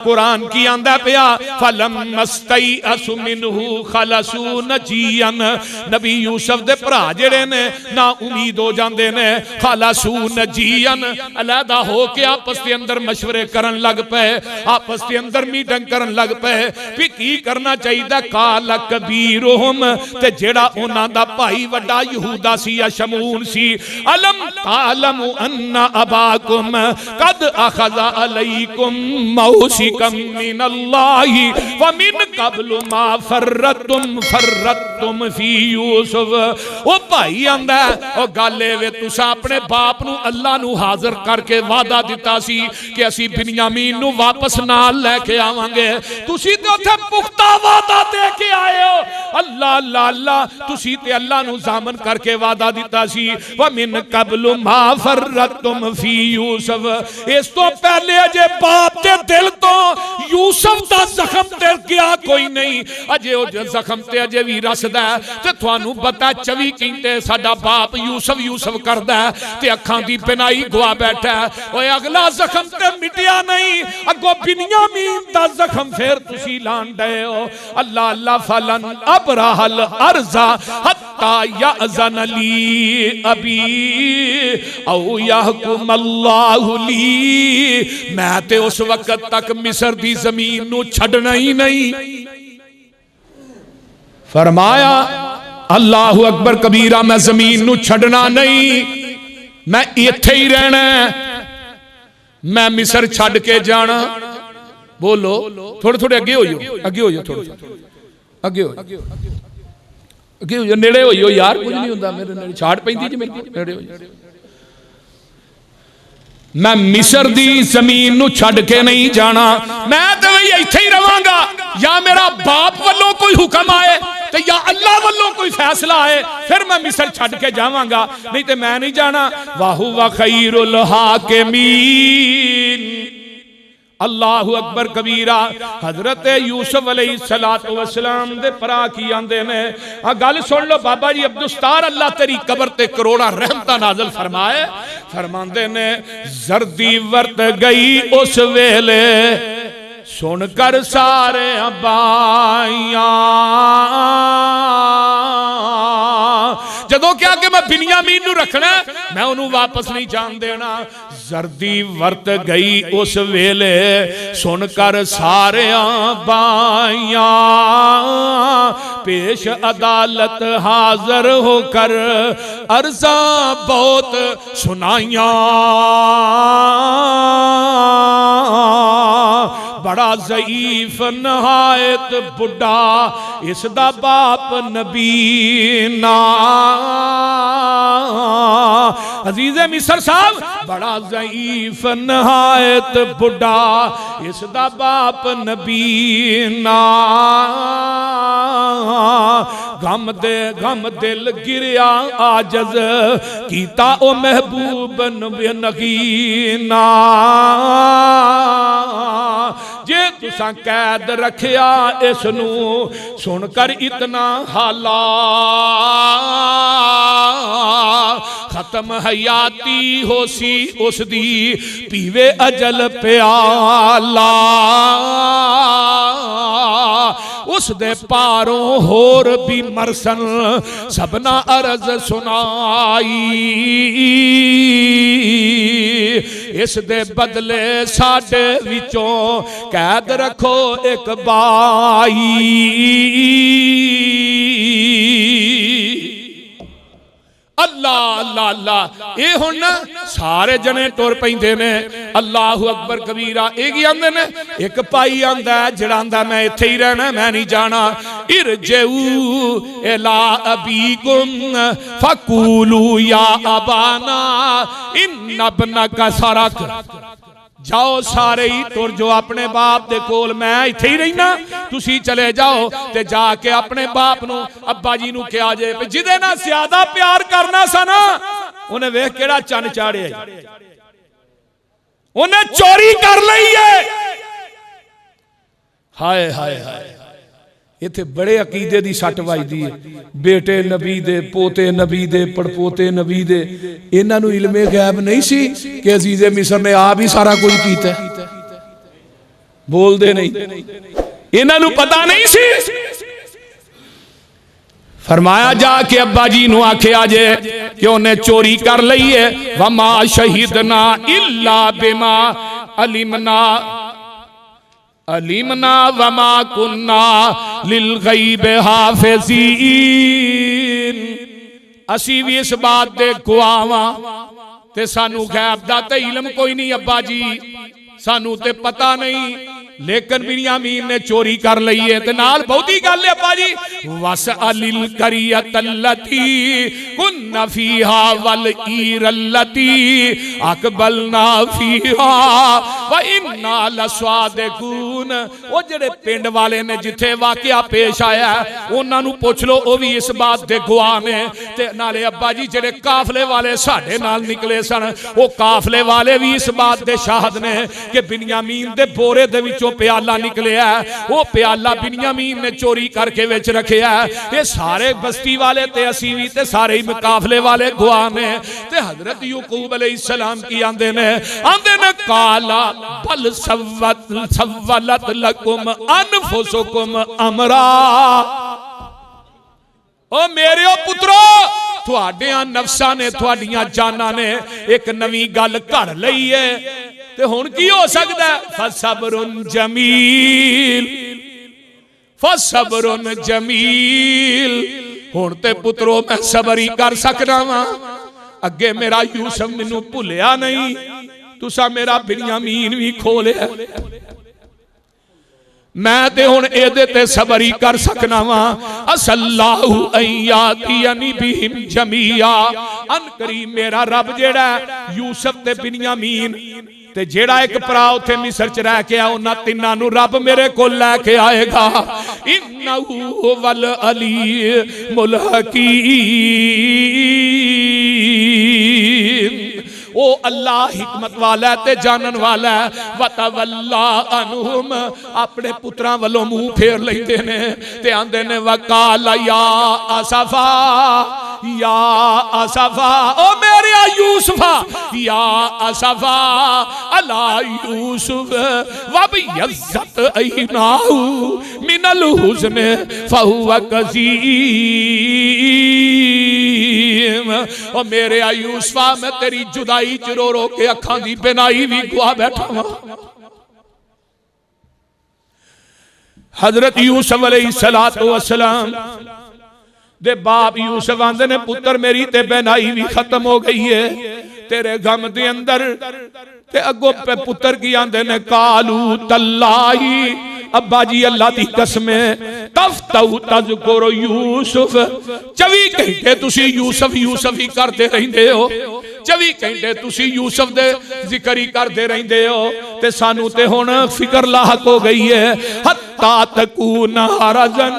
कुरान की आंदा पिया फलम मस्तई असु मिनहु खलसू नजियन। नबी यूसुफ दे भरा जेड़े ने ना उम्मीद हो जाते ने, खलसू नजियन अलहदा हो के आपस के अंदर मशवरे करन लग पे, आपस के अंदर मीटिंग करन लग पे भी की करना चाहिए। काल कबीरुहुम ते जेड़ा उन्हां दा भाई वड्डा यहूदा सी या शमून सी, अलम तालमु अन्ना अबाकुम कद अखज़ अलैकुम मौसी मिनल्लाहि व मिन क़ब्लु मा फर्रतुम फी यूसुफ। ओ भाई आंदा ओ गल वे तुसा अपने बाप नू अल्लाह नू हाजिर करके वादा दिता सी कि असी बिन्यामीन नू वापस नाल लेके आवांगे, तुसी ते उथे पुख्ता वादा दे के आए हो। अल्लाह अल्लाह अल्लाह, तुसी ते अल्लाह नू जामन करके वादा दिता सी व मिन क़ब्लु मा फर्रतुम फी यूसुफ। इस तो पहले अजे बाप दे दिल तो यूसुफ दा जख्म ते गया कोई नहीं, अजे ओ जख्म ते अजे भी रसदा ते तुहानू पता 24 घंटे साडा बाप यूसुफ यूसुफ करदा ते अखां दी बिनाई गवा बैठा। ओए अगला जख्म ते मिटिया नहीं, अगो बिन्यामीन दा जख्म फिर तुसी लान दे हो। अल्लाह अल्लाह फलन अबराहल अर्जा हत्ता याज़न ली अबी औ यहकुम अल्लाहु ली। मैं ते उस वक्त तक मिस्र दी जमीन नू छड़ना ही नहीं। फरमाया अल्लाहु अकबर कबीरा, मैं जमीन नू छड़ना नहीं, मैं इत्थे ही रहना, मैं मिस्र छड़ के जाना। बोलो थोड़े थोड़े अगे हो जाओ, अगे हो जाओ, थोड़े अगे हो अगे हो जाओ, नेड़े हो जाओ यार, कुछ नहीं होंदा मेरे नेड़े छाड़ पैंदी जी मेरे नेड़े हो जाओ। मैं मिस्र दी जमीन नू छड़ के नहीं जाना, मैं तो इत्थे ही रवांगा। या मेरा बाप वालों कोई हुक्म आए तो या अल्लाह वालों कोई फैसला आए, फिर मैं मिस्र छड़ के जावांगा, नहीं तो मैं नहीं जाना। वाहु व खैरुल हाकिमीन। अल्लाहु अकबर कबीरा। हजरत यूसुफ अलैहिस्सलातु वस्सलाम दे भरा की आंदे ने, आ गल सुन लो बाबा जी अब्दुस्तार, अल्लाह तेरी कबर ते करोड़ा रहमतां नाज़िल फरमाए। फरमांदे ने जर्दी वर्त गई उस वेले सुनकर सारे बाइयां, जदों क्या कि मैं बिन्यामीन नू रखना, मैं उन्होंने वापस नहीं जान देना। जर्दी वर्त गई उस वेले सुनकर सारे बाइयां, पेश अदालत हाजिर होकर अर्जा बहुत सुनाइया। बड़ा ज़ईफ नहायत बुढ़ा इसदा बाप नबी ना। अजीज़े मिस्र साहब, बड़ा ज़ईफ नहायत बुढ़ा इसदा बाप नबी ना। गम दिल गिरिया आजज कीता ओ महबूब नगीना। जे तुसा कैद रखिया इसनू सुनकर इतना हाला, खत्म हयाती होसी उसदी पीवे अजल प्याला। उस दे पारों होर भी मरसन सबना अर्ज सुनाई। इस दे बदले साडे विचों कैद रखो एक बाई। अल्लाह अल्लाह अल्लाह, ये हुण ना सारे जने टुर पैंदे ने। अल्लाहु अकबर कबीरा। ये आंदे ने, एक भाई आंदा जिहड़ा आंदा मैं इत्थे ही रहना, मैं नहीं जाना। इरजऊ इला अबीकुम फकूलू या अबाना इन्न इब्नका सरक। जाओ सारे ही तुर जो अपने बाप दे कोल, मैं इत्थे ही रहना, तुसी चले जाओ ते जाके अपने बाप नू अब्बा जी नू कहा जे जिदे नाल ज्यादा प्यार करना सा ना, उन्हें वेख केड़ा चन चाड़िया, उन्हें चोरी कर लई है। हाय हाय हाय, इत्थे बड़े अकीदे दी सट वजदी है। बेटे नबी दे, पोते नबी दे, पड़पोते नबी दे, इन्हां नूं इल्मे गैब नहीं सी कि अजीज़े मिस्र ने आप ही सारा कुछ कीता। बोलते नहीं, इन्हों पता नहीं सी। फरमाया जाके अब्बा जी नू आखिया जे कि उन्हें चोरी कर ली है। वमा शहीदना इल्ला बिमा अलिमना अलिमना वमा कुन्ना लिल गैब हाफिज़ीन। असी भी इस बात दे गुआवां ते सानू गैब दा ते इल्म कोई नहीं अब्बा जी, सानू ते पता नहीं, लेकिन बिन्यामीन ने चोरी कर ली है। ते नाल बहुती गल है अब्बा जी, वस अलिल करियतल्लती कुन्ना फीहा वल ईरल्लती अकबलना फीहा व इन्ना लस्वादिकून। ओ जेड़े पिंड वाले ने जिथे वाकया पेश आया उन्हां नू पुछ लो, ओ भी इस बात दे गवाह ने। ते नाले अब्बा जी जेड़े काफले वाले साडे नाल निकले सन, ओ काफले वाले भी इस बात दे शाहद ने कि बिन्यामीन दे बोरे दे विचों प्याला निकलिया, वो प्याला बिन्यामीन ने चोरी करके विच रखिया। ये सारे बस्ती वाले ते असी भी ते सारे ही मुकाफले वाले गवाह ने। ते हजरत याकूब अलैहिस्सलाम की आंदे ने काला बल सव्वलत लकुम अनफुसुकुम अमरा। ओ मेरे पुत्रो, तुहाडियां नफ्सां ने तुहाडियां जानां ने एक नवी गल घड़ लई है, ते हुण की हो सकता है? फसबरुन जमील, फसबरुन जमील। हुण ते पुत्रो मैं सबर ही कर सकना वा। अगे मेरा यूसुफ मैनू भुलिया नहीं, तुसा मेरा बिन्यामीन भी खो लिया। मैं ते हुण एदे ते सबर ही कर सकना वा। असल्लाहु अय्यातियनी बिहिम जमिया। अन करीम मेरा रब जेड़ा यूसुफ ते बिन्यामीन ते जेड़ा एक भरा उथे मिस्र च रह के आ, उन्हां तिन्हां नू रब मेरे कोल लैके आएगा। इन्नहु वल अलीमुल हकीम। ओ अल्लाह हिकमत वाला ते जानन वाला। वतवल्ला अनहुम, अपने पुत्रां वालों मुंह फेर लैंदे ने ते आंदे ने वकाल या असफा या असफा। ओ मेरे यूसुफा या असफा अला यूसुफ वबियज़्ज़त ऐनाहु मिनल हुज़्न फहुव कज़ीम। ओ मेरे यूसुफा मैं तेरी जुदाई च रो रो के अखां दी बिनाई भी गुआ बैठा वा। हजरत यूसुफ अलैहिस्सलातु वस्सलाम दे बाप यूसुफ आंदे ने पुत्र मेरी ते बिनाई भी खत्म हो गई है तेरे गम दे अंदर। ते अगो पे पुत्र की आंदे ने कालू तल्लाही, अब्बा जी अल्लाह दी कसम तफ्तहु तज़कुरु यूसुफ। 24 घंटे तुसी यूसुफ यूसुफ ही करते रहंदे हो, 24 घंटे तुसी यूसुफ दे जिक्र ही करते रहंदे हो। ते सानू ते हुण फिक्र लाहक हो गई है। हत्ता तकूना हरजन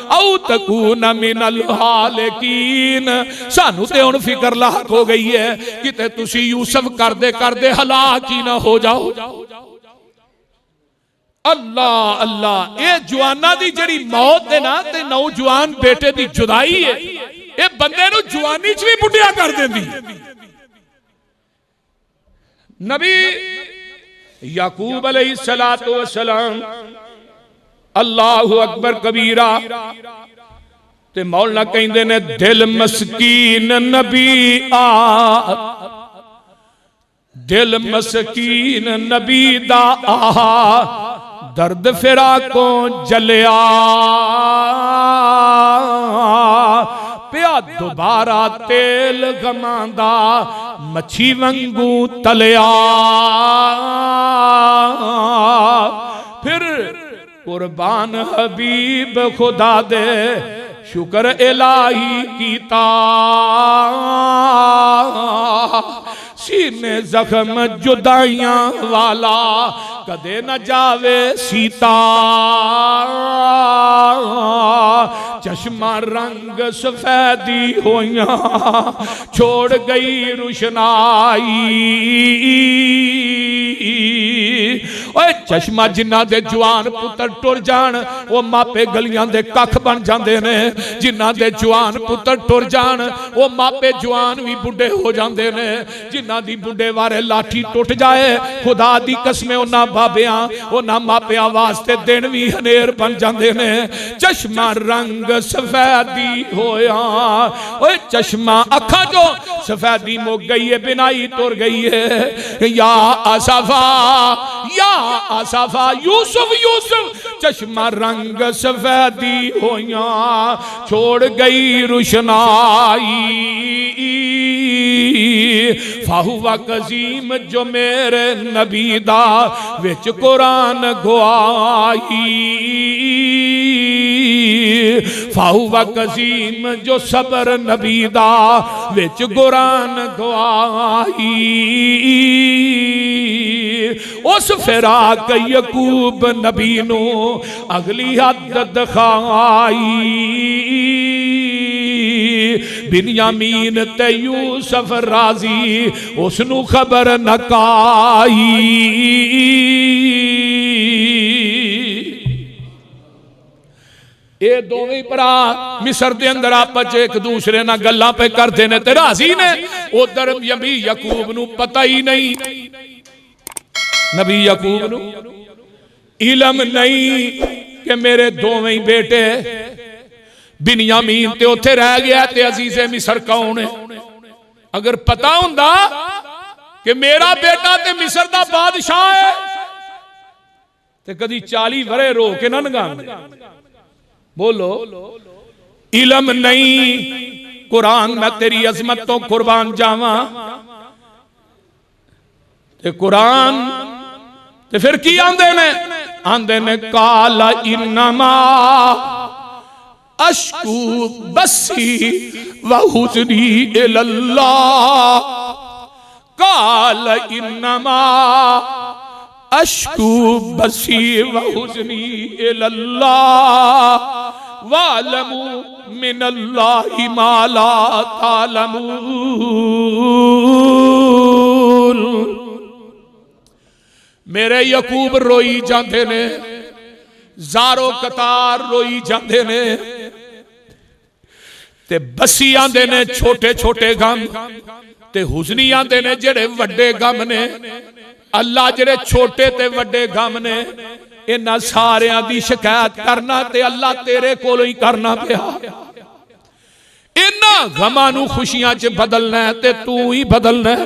औ तकूना मिनल हालिकीन। सानू ते हुण फिक्र लाहक हो गई है किते तुसी यूसुफ करदे करदे हलाक ही ना हो जाओ। अल्लाह अल्लाह, ये जवाना दी जड़ी मौत है ना, ते नौजवान बेटे दी जुदाई है, ये बंदे नू जवानी च भी बुढ़िया कर देंदी। नबी याकूब अलैहिस्सलातु वस्सलाम अल्लाहु अकबर कबीरा ते मौला कहंदे ने दिल मस्कीन नबी आ, दिल मस्कीन नबी दा आहा दर्द फिरा को जलिया पिया दोबारा तेल गमांदा मच्छी वंगू तलिया। फिर कुर्बान हबीब खुदा दे शुक्र इलाही कीता। सीने जख्म जुदाइयां वाला कदे न जावे सीता। चश्मा रंग सफेदी होया छोड़ गई रुशनाई। ओए चश्मा जिन्हां दे जवान पुत्र टुर जान वो मापे गलियां दे कख बन जाते ने, जिन्हां दे जवान पुत्र टुर जान वो मापे जवान भी बुढ़े हो जाते ने, जिन्हां दी बुढ़े वारे लाठी टुट जाए खुदा दी कसम उन्हां बाबियां उन्हां मापियां वास्ते दिन भी हनेर बन जाते ने। चश्मा रंग सफेदी होया, ओए चश्मा अखा जो सफेदी मुक गई है, बिनाई तुर गई है। या असफा या असफा यूसुफ यूसुफ चश्मा रंग सफेदी होया छोड़ गई रुशनाई। फाहुवा कजीम जो मेरे नबी दा विच कुरान गवाई। फाहुवा कजीम जो सबर नबी दा विच कुरान गवाई। उस फिराक यकूब नबी नू अगली हद दिखाई। बिन्यामीन ते यूसुफ राजी उसनू खबर नकाई। ये दोवें भरा मिस्र दे अंदर आपस एक दूसरे नाल गल्लां पे करते ने ते राजी ने। उधर नबी यकूब नू पता ही नहीं, नबी यकूब नू इलम नहीं कि मेरे दोवें बेटे बिन्यामीन ते उत्थे रह गया ते अजीज़े मिस्र कौन है। अगर पता हुंदा कि मेरा बेटा ते मिस्र दा बादशाह है ते कदी 40 वरे रो के ना नगांदे। बोलो इलम नहीं, कुरान मैं तेरी अजमत तो कुर्बान जावा ते कुरान ते फिर की आंदे ने काला इन्नमा अश्कू बसी व हुज़नी इलल्लाह। काला इन्नमा अश्कू बसी व हुज़नी इलल्लाह वालमू मिनल्लाहि मा ला तालमून। मेरे यकूब रोई जाते ने, ज़ारो कतार रोई जाते ने ते बसी आंदे ने छोटे छोटे गम ते हुज़नी आंदे ने जेड़े वड्डे गम ने। अल्लाह जेड़े छोटे ते वड्डे गम ने इन्हां सारियां दी शिकायत करना ते अल्लाह तेरे कोलों ही करना पिया। इन्हां गमां नू खुशियां च बदलना है ते तू ही बदलना है।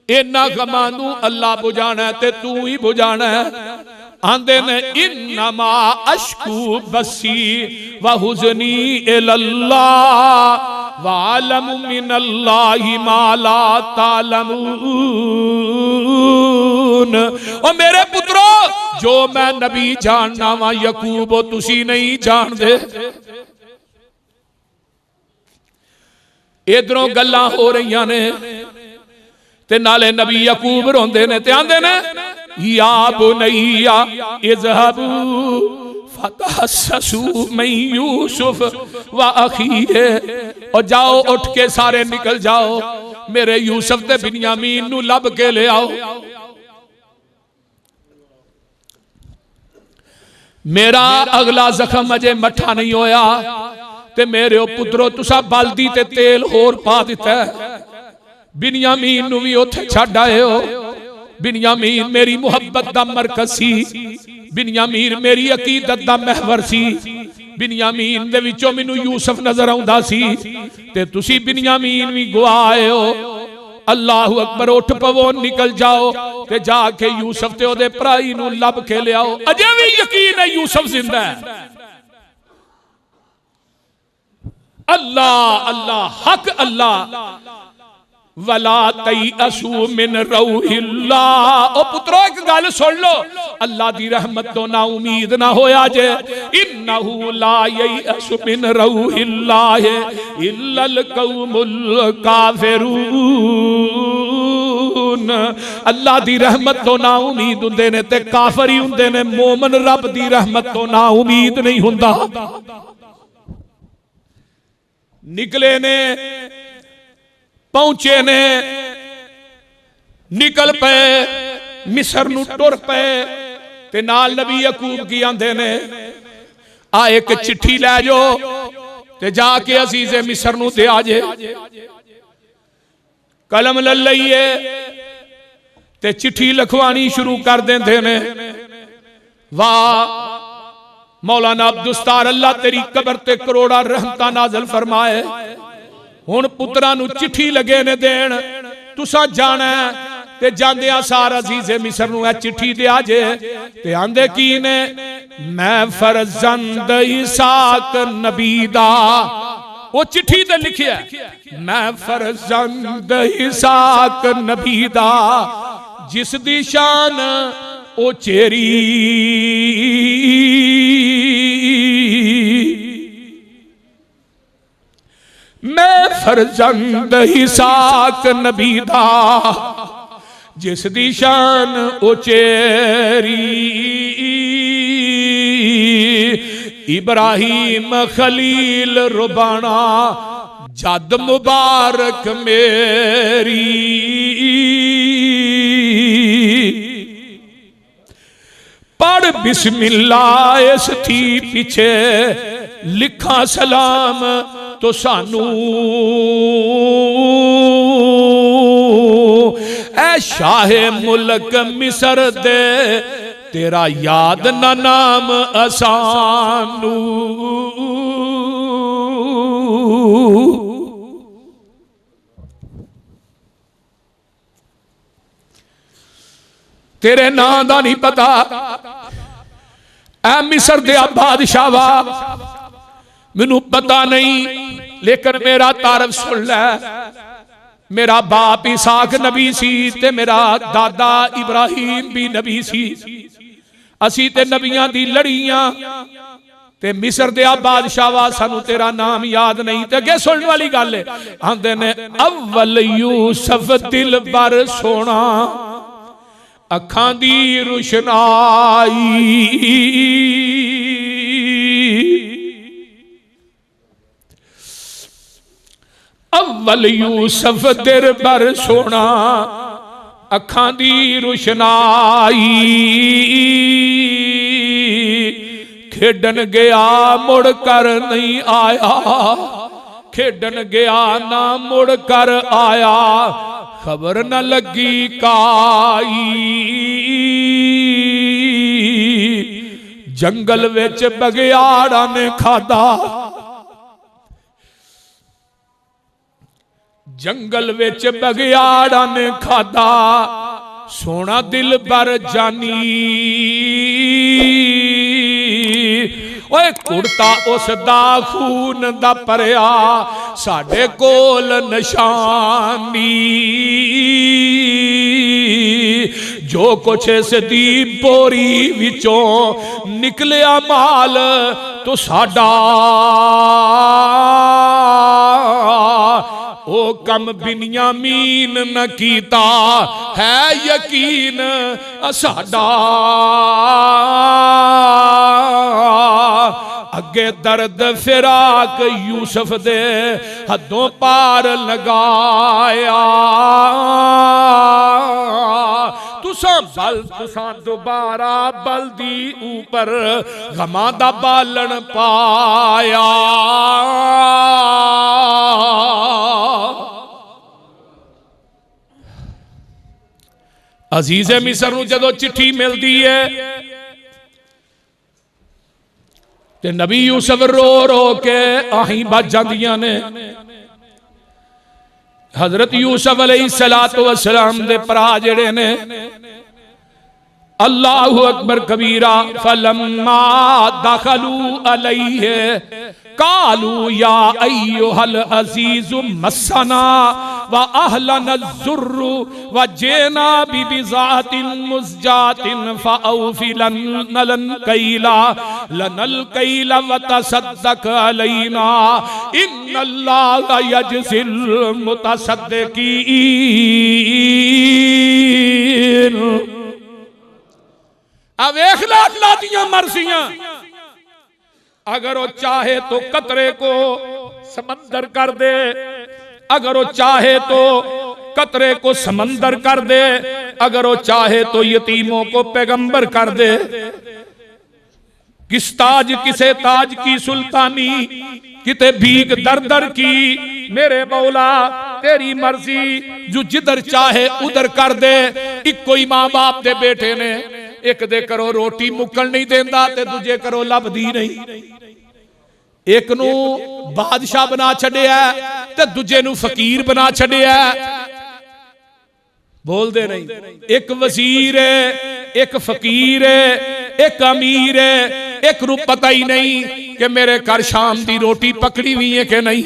इन्हां गमां नू अल्लाह बुझाना है ते तू ही बुझाना है। आंदे ने इन्नमा अश्कू बसी व हुज़नी इलल्लाह वालमु मिनल्लाहि मा ला तालमून। ओ मेरे पुत्रो जो मैं नबी जानना वा यकूब तुसी नहीं जानदे। इधरों गल्लां हो रही ने ते नाले नबी यकूब रोंदे ने ते आंदे ने या बुनैया इज़हबू फतहस्ससू मिन यूसुफ व अखीहे। और जाओ उठ के सारे निकल जाओ मेरे यूसुफ ते बिन्यामीन नू लब के ले आओ। मेरा अगला जख्म अजे मठा नहीं होया ते मेरे पुत्रो तुसा बल्दी ते तेल होर पा दिता है। बिन्यामीन नू भी उत्थे छड्ड आए हो। बिन्यामीन मेरी मुहब्बत दा मरकज सी, बिन्यामीन मेरी अकीदत दा महवर सी। बिन्यामीन दे विचों मैनू यूसुफ नजर आउंदा सी ते तुसी बिन्यामीन भी गवाए हो। अल्लाहु अकबर, उठ पवो निकल जाओ ते जाके यूसुफ ते ओदे भराई नू लब के ले आओ। अजे भी यकीन है यूसुफ जिंदा है। अल्लाह अल्लाह हक अल्लाह वला तयअसू मिन रौहिल्लाह। ओ पुत्रो एक गल सुन लो, अल्लाह दी रहमत तो ना उम्मीद ना होया जे। इन्नहु ला ययअसु मिन रौहिल्लाह इल्लल कौमुल काफिरून। अल्लाह दी रहमत तो ना उम्मीद हुंदे ने ते काफिर ही हुंदे ने। मोमन रब दी रहमत तो ना उम्मीद नहीं हुंदा। निकले ने, पहुंचे ने, निकल पे मिस्र नूं टुर पे ते नाल नबी यकूब की आंदे ने आ एक चिट्ठी लै जाओ ते जाके अजीज़े मिस्र नूं दे आ जे। कलम ले लईए ते चिट्ठी लिखवानी शुरू कर देंदे ने। वाह मौलाना अब्दुस्तार अल्लाह तेरी कबर ते करोड़ा रहमतां नाज़िल फरमाए। हुण पुत्रां नूं चिट्ठी लगे ने देण, तुसां जाना ते जांदियां सार अजीज़े मिस्र नूं ए चिट्ठी दे आजे ते आंदे की ने, मैं फरजंद इसहाक नबी दा, वो चिट्ठी ते लिखिया मैं फरजंद इसहाक नबी दा, जिस दी शान ओ चेरी मैं फरजंद इसहाक नबी दा, जिस दी शान उचेरी, इब्राहिम खलील रुबाना जद मुबारक मेरी, पढ़ बिस्मिल्लाह इस थी पीछे लिखा सलाम तो सानू, ऐ शाहे मुल्क मिस्र दे तेरा याद ना नाम असानू। तेरे नां दा नहीं पता ऐ मिस्र दे बादशाह वा, मैनू पता नहीं, लेकिन मेरा तारफ सुन लै। मेरा बाप इसहाक नबी सी ते मेरा दादा इब्राहिम भी नबी सी, असी ते नबियां दी लड़ियां ते मिस्र दे बादशाह वा, सानू तेरा नाम याद नहीं। ते अगे सुनने वाली गल है, आंदे ने अव्वल यूसुफ दिल बर सोना, अखां दी रुशनाई, अव्वल यूसुफ दिल बर सोना, अखां दी रुशनाई, खेडन गया मुड़ कर नहीं आया, खेडन गया ना मुड़ कर आया, खबर न लगी काई, जंगल विच बगियाड़ा ने खादा, जंगल विच बगियाड़ा ने खादा, सोना दिल बर जानी, ओए कुड़ता उस दा खून दा परया, साडे कोल निशानी, जो कुछ इस दी बोरी विचों निकलिया माल तो साडा, ओ कम बिन्यामीन न कीता है यकीन साडा, अगे दर्द फिराक यूसुफ दे हदों पार लगाया, तुसा बल तुसा दोबारा बल दी ऊपर गमा दा बालन पाया, अजीज़े मिस्र नूं जदों चिट्ठी मिलदी है ते नबी यूसुफ रो रो के आहीं बज जांदियां ने। हजरत यूसुफ अलैहिस्सलातु वस्सलाम दे भरा जेड़े ने, अल्लाहु अकबर कबीरा, फलम्मा दखलू अलैहि कालू या अय्युहल अजीजु मस्सना व अहलना ज़ुर्रु व जेना बिबिज़ातिन मुज़जातिन फ़अौफ़ि लनल कैला व तसद्दक़ अलैना इन्नल्लाह यजज़िल मुतसद्दिक़ीन। अब देख ला अल्लाह दियां मर्जियां, अगर वो चाहे तो कतरे को समंदर कर दे, अगर वो चाहे तो कतरे को समंदर कर दे, अगर वो चाहे तो यतीमों को पैगंबर कर दे। किस ताज किसे ताज की सुल्तानी, किते भीख दर दर की, मेरे मौला तेरी मर्जी, जो जिधर चाहे उधर कर दे। एक कोई मां बाप दे बेटे ने एक दे करो रोटी मुकल नहीं देंदा ते दूजे करो लभदी नहीं, एक नू बादशाह बना छड़िया ते दूजे नू फकीर बना छड़िया। बोल दे नहीं, एक वजीर है, एक फकीर है, एक अमीर है, एक रू पता ही नहीं कि मेरे घर शाम की रोटी पकड़ी हुई है कि नहीं।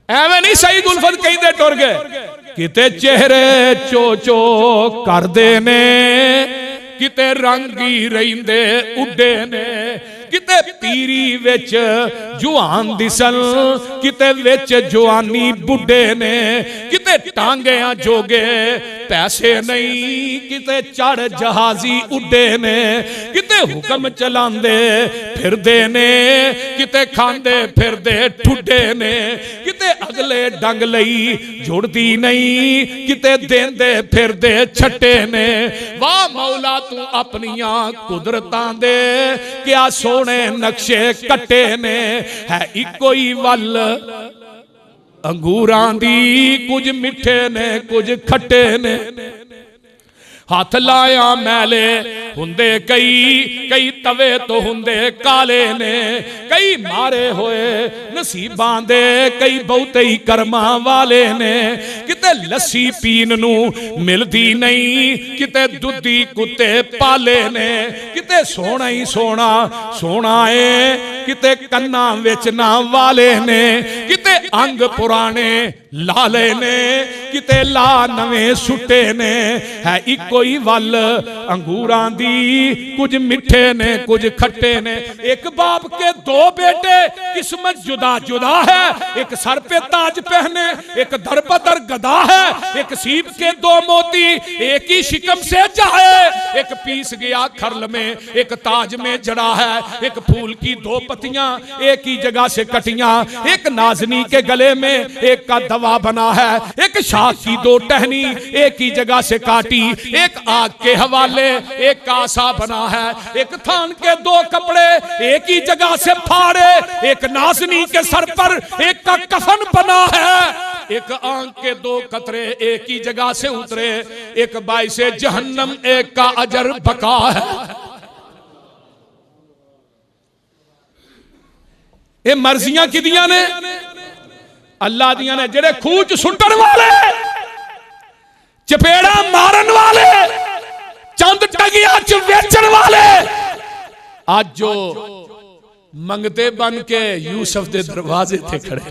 एवं नहीं सही गुलफत कहीं दे टुर गए, किते चेहरे चो चो कर दे ने, किते रंगी रहिंदे उड्डे ने, किते पीरी विच जुआन दिसन, किते विच जुआनी बुढ़े ने, किते टांगियां जोगे पैसे नहीं, किते चढ़ जहाजी उड्डे ने, किते हुक्म चलांदे फिरदे ने, किते खांदे फिरदे ठुड्डे ने, किते अगले डंग लई जुड़दी नहीं, किते देंदे फिरदे छट्टे ने। वाह मौला तू अपनियां कुदरतां दे क्या सोने नक्शे कट्टे ने, है इको ही वल अंगूरां दी, कुछ मिठे ने कुछ खट्टे ने। हाथ लाया मैले हुंदे कई, कई तवे तो हुंदे काले ने, कई मारे होए नसीबां दे, कई बहुते ही कर्मा वाले ने। किते लस्सी पीन नू मिलदी नहीं, किते दुधी कुत्ते पाले ने, किते सोना ही सोना सोना है, किते कन्ना वेचना वाले ने, किते अंग पुराने लाले ने, किते ला नवे सुटे ने, है इको ही वल अंगूरां दी, कुछ मिठे ने कुछ खट्टे ने। एक बाप के दो बेटे किस्मत जुदा जुदा है, एक सर पे ताज पहने एक दर बदर गदा है, एक सीप के दो मोती एक ही शिकम से जाए, एक पीस गया खरल में एक ताज में जड़ा है, एक फूल की दो पत्तियां एक ही जगह से कटियां, एक नाजनी के गले में एक का दवा बना है, एक शाख की दो टहनी एक ही जगह से काटी, एक आग के हवाले एक का आसा बना है, एक थान के दो कपड़े एक ही जगह से फाड़े, एक नाजनी के सर पर एक का कफन बना है, एक आंख के दो कतरे एक ही जगह से उतरे, एक बाइसे जहन्नम एक का अजर बका है। ये मर्जियां किदियां ने? अल्लाह दियां ने। जेड़े खूच सुटन वाले, चपेड़ा मारन वाले, चंद टगिया च वेचन वाले, आज जो मंगते बन के यूसुफ दे दरवाजे थे खड़े।